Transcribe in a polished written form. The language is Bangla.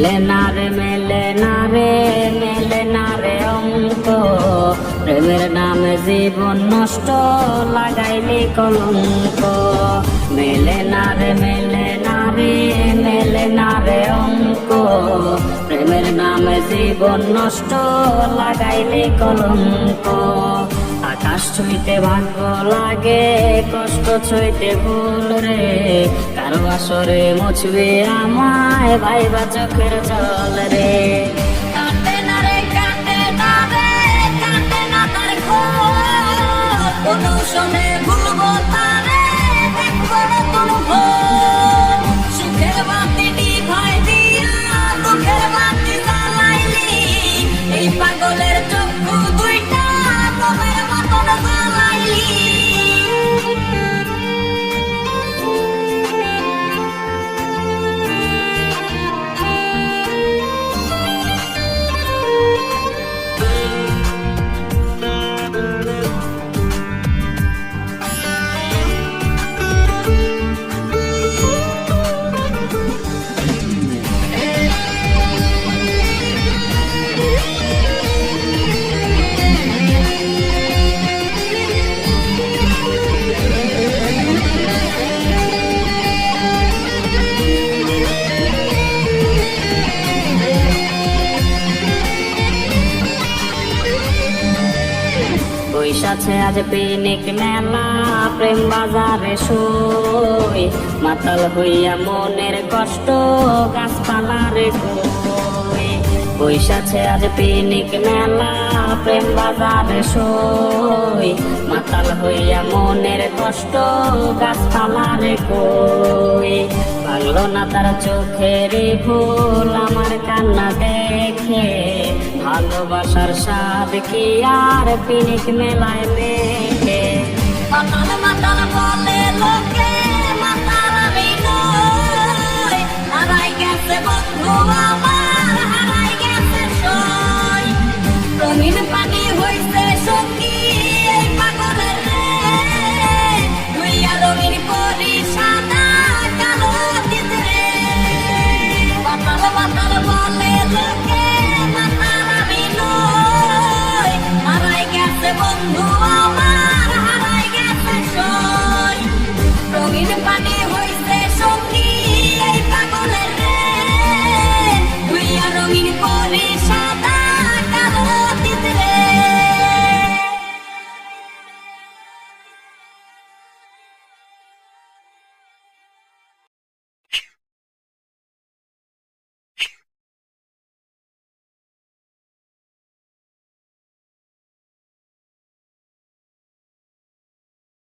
মেলে না রে অঙ্ক, প্রেমের নামে জীবন নষ্ট লাগাইলি কলঙ্ক। মেলে না রে অঙ্ক, প্রেমের নামে জীবন নষ্ট লাগাইলি কলঙ্ক। আকাশ ছুঁইতে ভাগ্য লাগে, কষ্ট ছুঁইতে ভুল রে, কারো আসরে মুছবে আমায় ভাইবা চোখের জল রে। কাটে না তার খোঁজ, কোনো সময় ভুলবো তারে, দেখবো নতুন ভোর। সুখের বাতি নিভাই দিয়া দুঃখের বাতি জ্বালাইলি, এই পাগলের চক্ষু দুইটা তোমার মতন জ্বালাইলি। বৈশাছে আজ পিনিক মেলা, প্রেম বাজারে সই, মাতাল হইয়া মনের কষ্ট গাছপালারে কই। বৈশাছে আজ পিনিক মেলা, প্রেম বাজারে সই, মাতাল হইয়া মনের কষ্ট গাছপালারে কই। ভাঙলো না তার চোখের ভুল আমার কান্না দেখে, ভালোবাসার স্বাদ কি আর পিনিক মেলায়